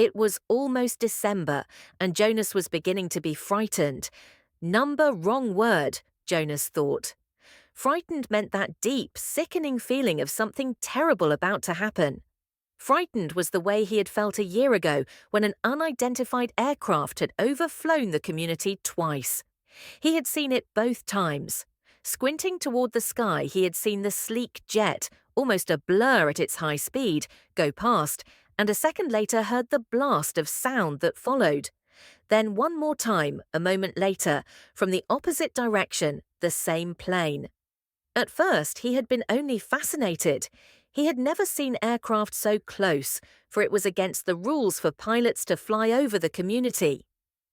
It was almost December, and Jonas was beginning to be frightened. Number wrong word, Jonas thought. Frightened meant that deep, sickening feeling of something terrible about to happen. Frightened was the way he had felt a year ago when an unidentified aircraft had overflown the community twice. He had seen it both times. Squinting toward the sky, he had seen the sleek jet, almost a blur at its high speed, go past, and a second later heard the blast of sound that followed. Then one more time, a moment later, from the opposite direction, the same plane. At first, he had been only fascinated. He had never seen aircraft so close, for it was against the rules for pilots to fly over the community.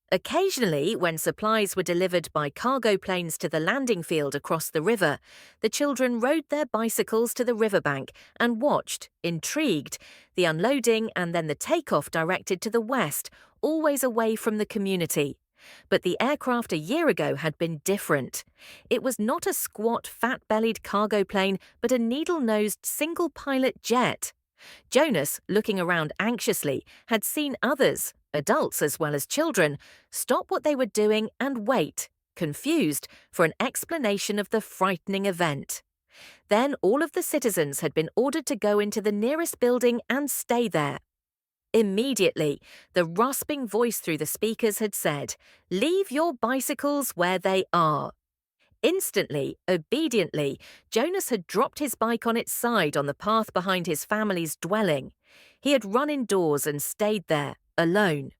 Occasionally, when supplies were delivered by cargo planes to the landing field across the river, the children rode their bicycles to the riverbank and watched, intrigued, the unloading and then the takeoff directed to the west, always away from the community. But the aircraft a year ago had been different. It was not a squat, fat-bellied cargo plane, but a needle-nosed, single-pilot jet. Jonas, looking around anxiously, had seen others, adults as well as children, stop what they were doing and wait, confused, for an explanation of the frightening event. Then all of the citizens had been ordered to go into the nearest building and stay there. Immediately, the rasping voice through the speakers had said, "Leave your bicycles where they are." Instantly, obediently, Jonas had dropped his bike on its side on the path behind his family's dwelling. He had run indoors and stayed there, alone.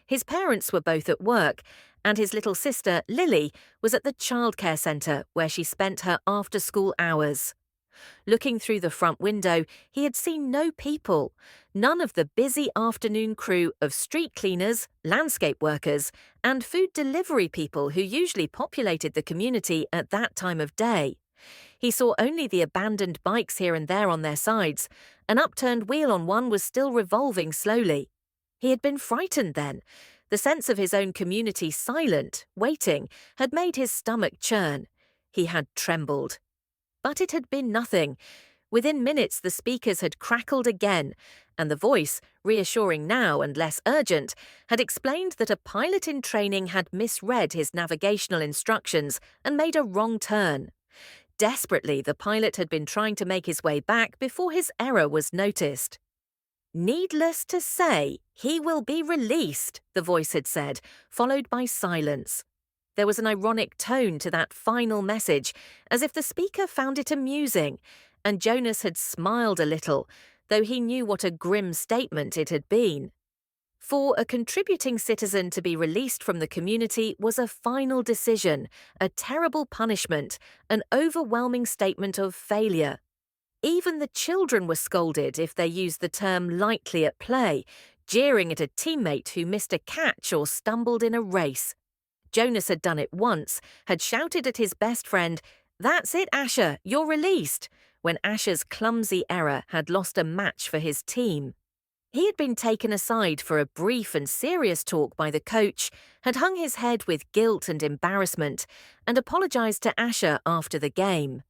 His parents were both at work, and his little sister, Lily, was at the childcare centre where she spent her after-school hours. Looking through the front window, he had seen no people, none of the busy afternoon crew of street cleaners, landscape workers, and food delivery people who usually populated the community at that time of day. He saw only the abandoned bikes here and there on their sides. An upturned wheel on one was still revolving slowly. He had been frightened then. The sense of his own community silent, waiting, had made his stomach churn. He had trembled. But it had been nothing. Within minutes the speakers had crackled again, and the voice, reassuring now and less urgent, had explained that a pilot in training had misread his navigational instructions and made a wrong turn. Desperately, the pilot had been trying to make his way back before his error was noticed. "Needless to say, he will be released," the voice had said, followed by silence. There was an ironic tone to that final message, as if the speaker found it amusing, and Jonas had smiled a little, though he knew what a grim statement it had been. For a contributing citizen to be released from the community was a final decision, a terrible punishment, an overwhelming statement of failure. Even the children were scolded if they used the term lightly at play, jeering at a teammate who missed a catch or stumbled in a race. Jonas had done it once, had shouted at his best friend, "That's it, Asher, you're released," when Asher's clumsy error had lost a match for his team. He had been taken aside for a brief and serious talk by the coach, had hung his head with guilt and embarrassment, and apologized to Asher after the game.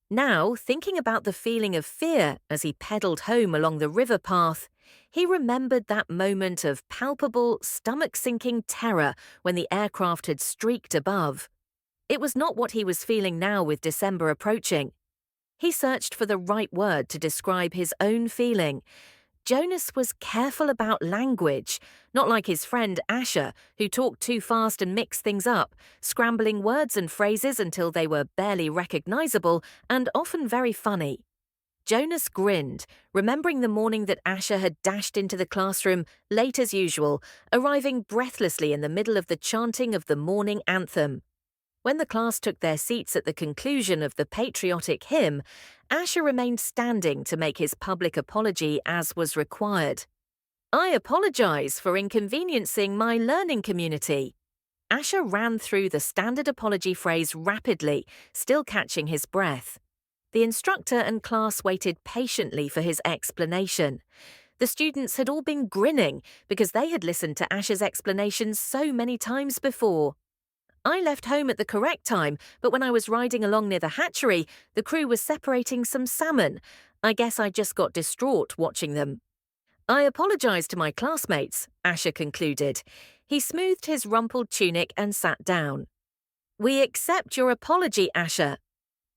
Now, thinking about the feeling of fear as he pedaled home along the river path, he remembered that moment of palpable, stomach-sinking terror when the aircraft had streaked above. It was not what he was feeling now with December approaching. He searched for the right word to describe his own feeling. Jonas was careful about language, not like his friend Asher, who talked too fast and mixed things up, scrambling words and phrases until they were barely recognizable and often very funny. Jonas grinned, remembering the morning that Asher had dashed into the classroom, late as usual, arriving breathlessly in the middle of the chanting of the morning anthem. When the class took their seats at the conclusion of the patriotic hymn, Asher remained standing to make his public apology as was required. "I apologize for inconveniencing my learning community." Asher ran through the standard apology phrase rapidly, still catching his breath. The instructor and class waited patiently for his explanation. The students had all been grinning because they had listened to Asher's explanations so many times before. "I left home at the correct time, but when I was riding along near the hatchery, the crew was separating some salmon. I guess I just got distraught watching them." I apologized to my classmates, Asher concluded. He smoothed his rumpled tunic and sat down. We accept your apology, Asher.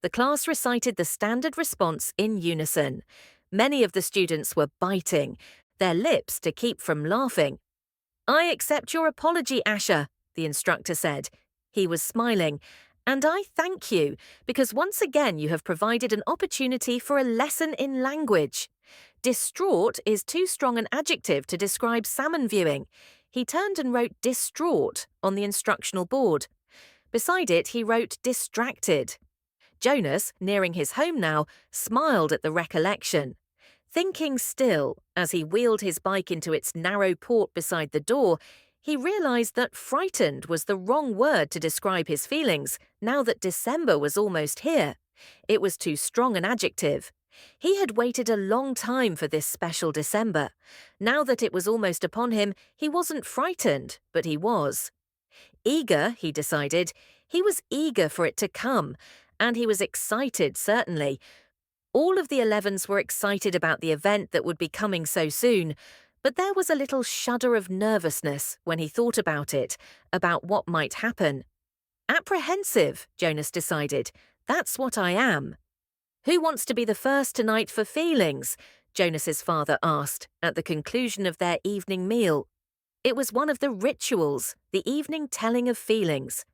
The class recited the standard response in unison. Many of the students were biting their lips to keep from laughing. I accept your apology, Asher, the instructor said. He was smiling. And I thank you, because once again you have provided an opportunity for a lesson in language. Distraught is too strong an adjective to describe salmon viewing. He turned and wrote distraught on the instructional board. Beside it, he wrote distracted. Jonas, nearing his home now, smiled at the recollection. Thinking still, as he wheeled his bike into its narrow port beside the door, he realized that frightened was the wrong word to describe his feelings now that December was almost here. It was too strong an adjective. He had waited a long time for this special December. Now that it was almost upon him, he wasn't frightened, but he was. Eager, he decided. He was eager for it to come, and he was excited, certainly. All of the 11s were excited about the event that would be coming so soon, but there was a little shudder of nervousness when he thought about it, about what might happen. Apprehensive, Jonas decided. That's what I am. Who wants to be the first tonight for feelings? Jonas's father asked at the conclusion of their evening meal. It was one of the rituals, the evening telling of feelings.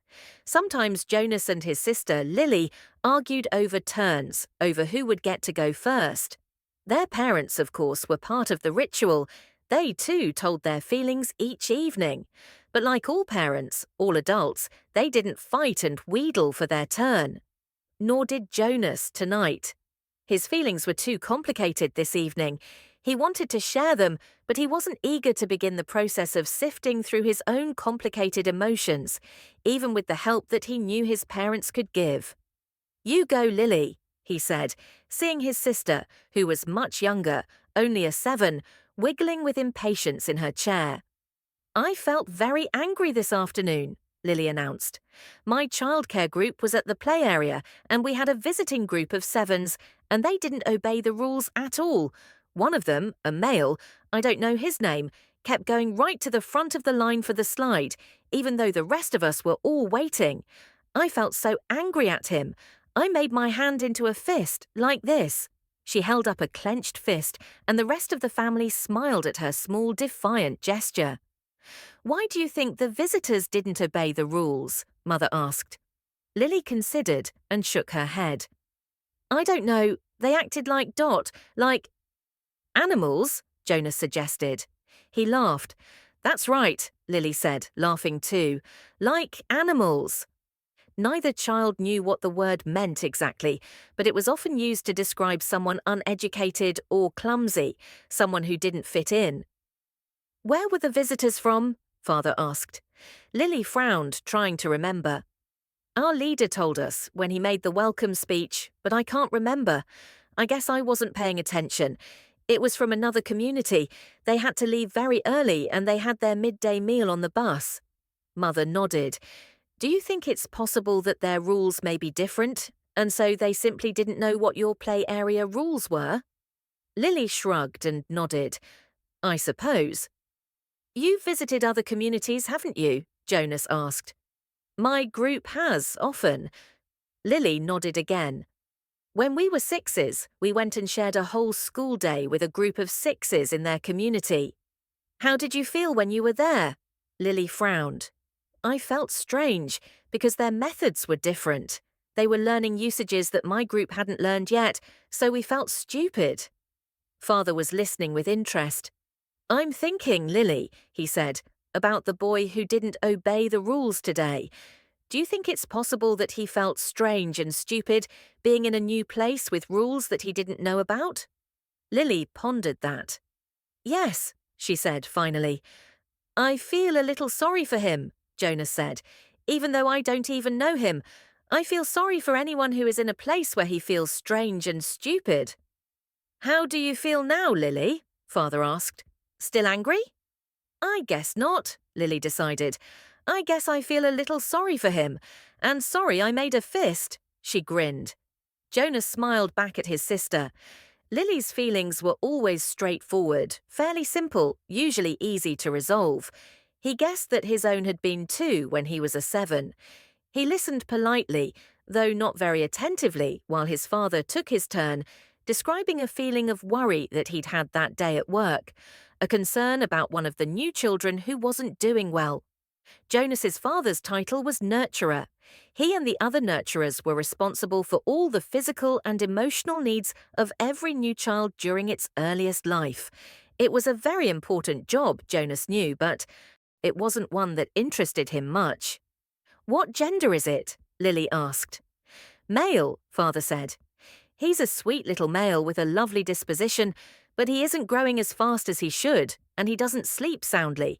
Sometimes Jonas and his sister, Lily, argued over turns, over who would get to go first. Their parents, of course, were part of the ritual. They, too, told their feelings each evening. But like all parents, all adults, they didn't fight and wheedle for their turn. Nor did Jonas tonight. His feelings were too complicated this evening. He wanted to share them, but he wasn't eager to begin the process of sifting through his own complicated emotions, even with the help that he knew his parents could give. You go, Lily, he said, seeing his sister, who was much younger, only a 7, wiggling with impatience in her chair. I felt very angry this afternoon, Lily announced. My childcare group was at the play area, and we had a visiting group of 7s, and they didn't obey the rules at all. One of them, a male, I don't know his name, kept going right to the front of the line for the slide, even though the rest of us were all waiting. I felt so angry at him. I made my hand into a fist, like this. She held up a clenched fist, and the rest of the family smiled at her small, defiant gesture. Why do you think the visitors didn't obey the rules? Mother asked. Lily considered and shook her head. I don't know. They acted like like animals, Jonas suggested. He laughed. That's right, Lily said, laughing too. Like animals. Neither child knew what the word meant exactly, but it was often used to describe someone uneducated or clumsy, someone who didn't fit in. Where were the visitors from? Father asked. Lily frowned, trying to remember. Our leader told us when he made the welcome speech, but I can't remember. I guess I wasn't paying attention. It was from another community. They had to leave very early and they had their midday meal on the bus. Mother nodded. Do you think it's possible that their rules may be different, and so they simply didn't know what your play area rules were? Lily shrugged and nodded. I suppose. You've visited other communities, haven't you? Jonas asked. My group has, often. Lily nodded again. When we were 6s, we went and shared a whole school day with a group of 6s in their community. How did you feel when you were there? Lily frowned. I felt strange, because their methods were different. They were learning usages that my group hadn't learned yet, so we felt stupid. Father was listening with interest. I'm thinking, Lily, he said, about the boy who didn't obey the rules today. Do you think it's possible that he felt strange and stupid, being in a new place with rules that he didn't know about? Lily pondered that. Yes, she said finally. I feel a little sorry for him, Jonas said. Even though I don't even know him, I feel sorry for anyone who is in a place where he feels strange and stupid. How do you feel now, Lily? Father asked. Still angry? I guess not, Lily decided. I guess I feel a little sorry for him. And sorry I made a fist. She grinned. Jonas smiled back at his sister. Lily's feelings were always straightforward, fairly simple, usually easy to resolve. He guessed that his own had been too when he was a 7. He listened politely, though not very attentively, while his father took his turn, describing a feeling of worry that he'd had that day at work, a concern about one of the new children who wasn't doing well. Jonas's father's title was nurturer. He and the other nurturers were responsible for all the physical and emotional needs of every new child during its earliest life. It was a very important job, Jonas knew, but it wasn't one that interested him much. "What gender is it?" Lily asked. "Male," Father said. "He's a sweet little male with a lovely disposition, but he isn't growing as fast as he should, and he doesn't sleep soundly.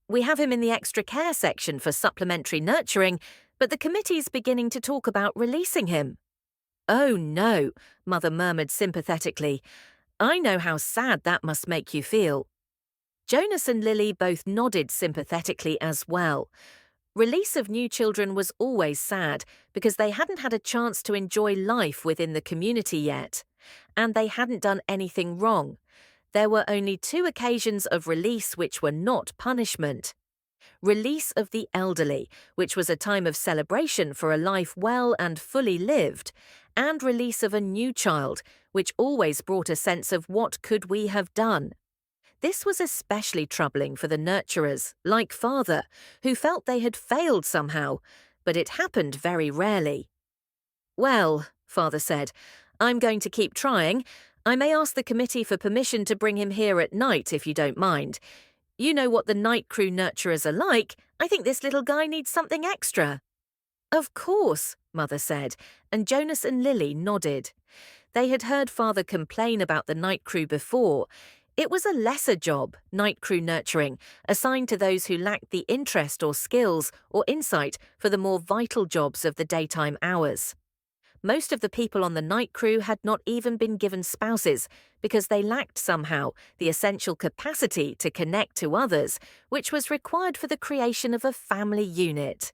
We have him in the extra care section for supplementary nurturing, but the committee's beginning to talk about releasing him." "Oh no," Mother murmured sympathetically. "I know how sad that must make you feel." Jonas and Lily both nodded sympathetically as well. Release of new children was always sad because they hadn't had a chance to enjoy life within the community yet. And they hadn't done anything wrong. There were only 2 occasions of release which were not punishment. Release of the elderly, which was a time of celebration for a life well and fully lived, and release of a new child, which always brought a sense of what could we have done. This was especially troubling for the nurturers, like Father, who felt they had failed somehow, but it happened very rarely. "Well," Father said, "I'm going to keep trying. I may ask the committee for permission to bring him here at night if you don't mind. You know what the night crew nurturers are like. I think this little guy needs something extra." "Of course," Mother said, and Jonas and Lily nodded. They had heard Father complain about the night crew before. It was a lesser job, night crew nurturing, assigned to those who lacked the interest or skills or insight for the more vital jobs of the daytime hours. Most of the people on the night crew had not even been given spouses because they lacked somehow the essential capacity to connect to others, which was required for the creation of a family unit.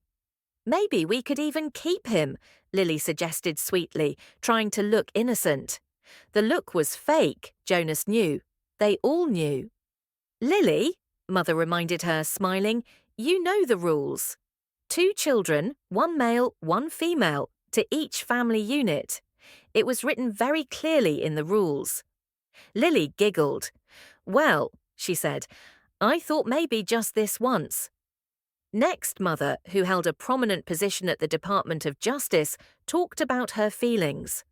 "Maybe we could even keep him," Lily suggested sweetly, trying to look innocent. The look was fake, Jonas knew. They all knew. "Lily," Mother reminded her, smiling, "you know the rules. 2 children, 1 male, 1 female, to each family unit. It was written very clearly in the rules." Lily giggled. "Well," she said, "I thought maybe just this once." Next, Mother, who held a prominent position at the Department of Justice, talked about her feelings.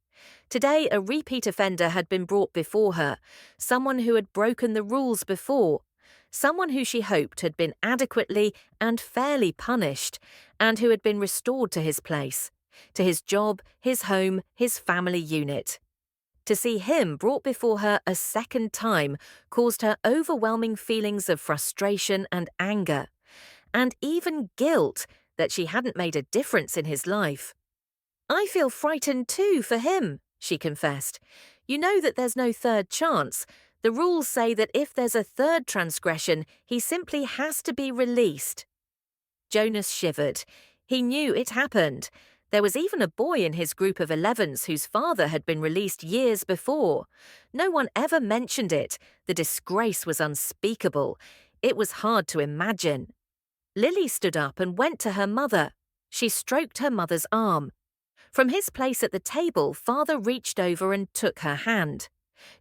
Today, a repeat offender had been brought before her, someone who had broken the rules before, someone who she hoped had been adequately and fairly punished, and who had been restored to his place, to his job, his home, his family unit. To see him brought before her a second time caused her overwhelming feelings of frustration and anger, and even guilt that she hadn't made a difference in his life. "I feel frightened too for him," she confessed. "You know that there's no third chance. The rules say that if there's a third transgression, he simply has to be released." Jonas shivered. He knew it happened. There was even a boy in his group of 11s whose father had been released years before. No one ever mentioned it. The disgrace was unspeakable. It was hard to imagine. Lily stood up and went to her mother. She stroked her mother's arm. From his place at the table, Father reached over and took her hand.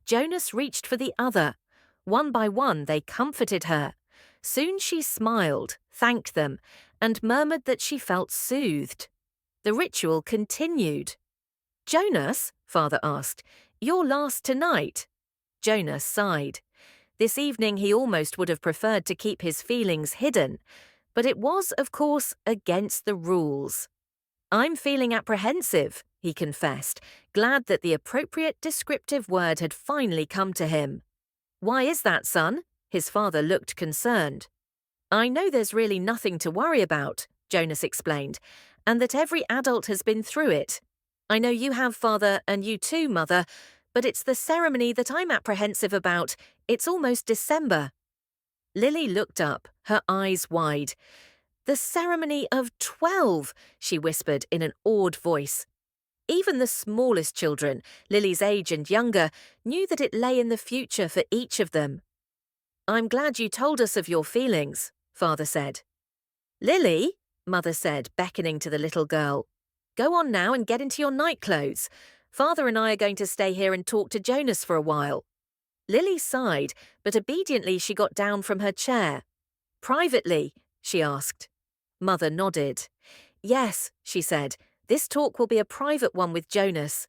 Jonas reached for the other. One by one, they comforted her. Soon she smiled, thanked them, and murmured that she felt soothed. The ritual continued. "Jonas," Father asked, "you're last tonight." Jonas sighed. This evening he almost would have preferred to keep his feelings hidden, but it was, of course, against the rules. "I'm feeling apprehensive," he confessed, glad that the appropriate descriptive word had finally come to him. "Why is that, son?" His father looked concerned. "I know there's really nothing to worry about," Jonas explained, "and that every adult has been through it. I know you have, Father, and you too, Mother, but it's the ceremony that I'm apprehensive about. It's almost December." Lily looked up, her eyes wide. "The ceremony of 12, she whispered in an awed voice. Even the smallest children, Lily's age and younger, knew that it lay in the future for each of them. "I'm glad you told us of your feelings," Father said. "Lily," Mother said, beckoning to the little girl, "go on now and get into your night clothes. Father and I are going to stay here and talk to Jonas for a while." Lily sighed, but obediently she got down from her chair. "Privately?" she asked. Mother nodded. "Yes," she said, "this talk will be a private one with Jonas."